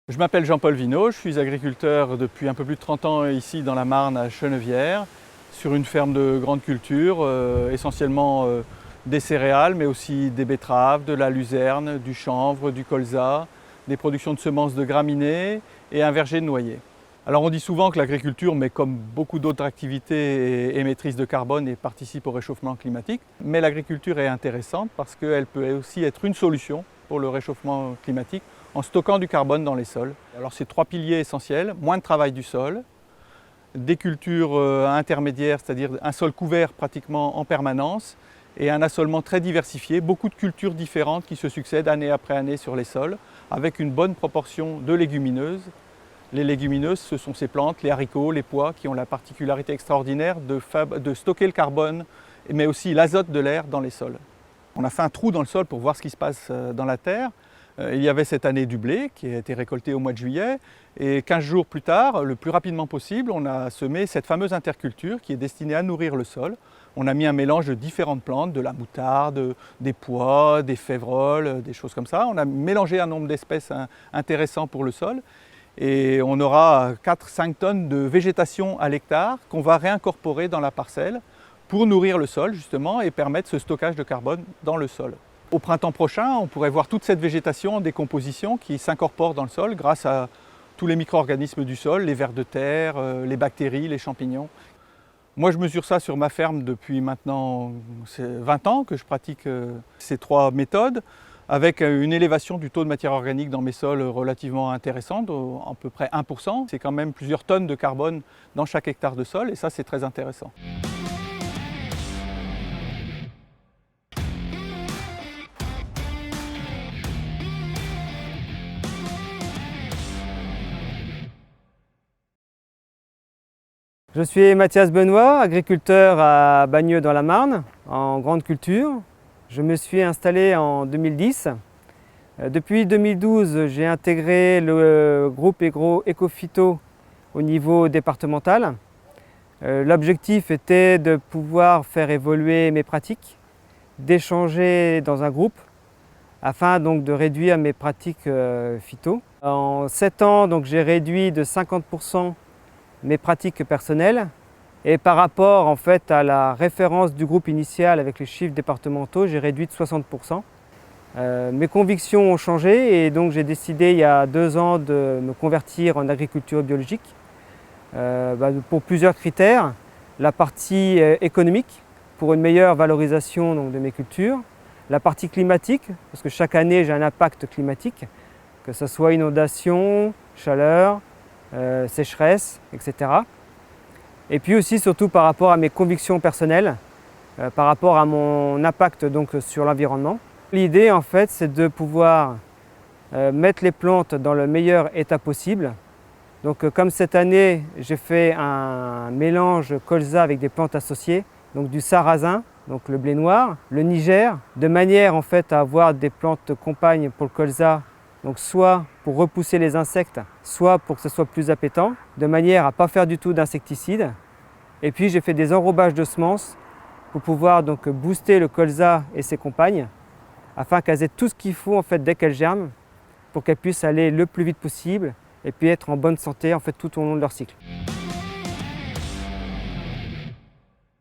Je m'appelle Jean-Paul Vinault, je suis agriculteur depuis un peu plus de 30 ans ici dans la Marne à Chenevière, sur une ferme de grande culture, essentiellement des céréales, mais aussi des betteraves, de la luzerne, du chanvre, du colza, des productions de semences de graminées et un verger de noyers. Alors on dit souvent que l'agriculture, mais comme beaucoup d'autres activités, est émettrice de carbone et participe au réchauffement climatique. Mais l'agriculture est intéressante parce qu'elle peut aussi être une solution pour le réchauffement climatique en stockant du carbone dans les sols. Alors c'est trois piliers essentiels: moins de travail du sol, des cultures intermédiaires, c'est-à-dire un sol couvert pratiquement en permanence, et un assolement très diversifié, beaucoup de cultures différentes qui se succèdent année après année sur les sols, avec une bonne proportion de légumineuses. Les légumineuses, ce sont ces plantes, les haricots, les pois, qui ont la particularité extraordinaire de stocker le carbone, mais aussi l'azote de l'air dans les sols. On a fait un trou dans le sol pour voir ce qui se passe dans la terre. Il y avait cette année du blé qui a été récolté au mois de juillet, et 15 jours plus tard, le plus rapidement possible, on a semé cette fameuse interculture qui est destinée à nourrir le sol. On a mis un mélange de différentes plantes, de la moutarde, des pois, des févroles, des choses comme ça. On a mélangé un nombre d'espèces intéressant pour le sol, et on aura 4-5 tonnes de végétation à l'hectare qu'on va réincorporer dans la parcelle pour nourrir le sol justement et permettre ce stockage de carbone dans le sol. Au printemps prochain, on pourrait voir toute cette végétation en décomposition qui s'incorpore dans le sol grâce à tous les micro-organismes du sol, les vers de terre, les bactéries, les champignons. Moi, je mesure ça sur ma ferme depuis maintenant 20 ans que je pratique ces trois méthodes, avec une élévation du taux de matière organique dans mes sols relativement intéressante, à peu près 1%. C'est quand même plusieurs tonnes de carbone dans chaque hectare de sol, et ça, c'est très intéressant. Je suis Mathias Benoît, agriculteur à Bagneux dans la Marne, en grande culture. Je me suis installé en 2010. Depuis 2012, j'ai intégré le groupe Ecophyto au niveau départemental. L'objectif était de pouvoir faire évoluer mes pratiques, d'échanger dans un groupe, afin donc de réduire mes pratiques phyto. En 7 ans, j'ai réduit de 50% mes pratiques personnelles, et par rapport en fait à la référence du groupe initial avec les chiffres départementaux, j'ai réduit de 60%. Mes convictions ont changé, et donc j'ai décidé il y a 2 ans de me convertir en agriculture biologique pour plusieurs critères. La partie économique, pour une meilleure valorisation donc, de mes cultures. La partie climatique, parce que chaque année j'ai un impact climatique, que ce soit inondation, chaleur, sécheresse, etc. Et puis aussi surtout par rapport à mes convictions personnelles, par rapport à mon impact donc, sur l'environnement. L'idée en fait c'est de pouvoir mettre les plantes dans le meilleur état possible. Donc comme cette année j'ai fait un mélange colza avec des plantes associées, donc du sarrasin, donc le blé noir, le niger, de manière en fait à avoir des plantes compagnes pour le colza, donc soit pour repousser les insectes, soit pour que ce soit plus appétant, de manière à ne pas faire du tout d'insecticides. Et puis j'ai fait des enrobages de semences pour pouvoir donc booster le colza et ses compagnes, afin qu'elles aient tout ce qu'il faut en fait dès qu'elles germent, pour qu'elles puissent aller le plus vite possible et puis être en bonne santé en fait tout au long de leur cycle.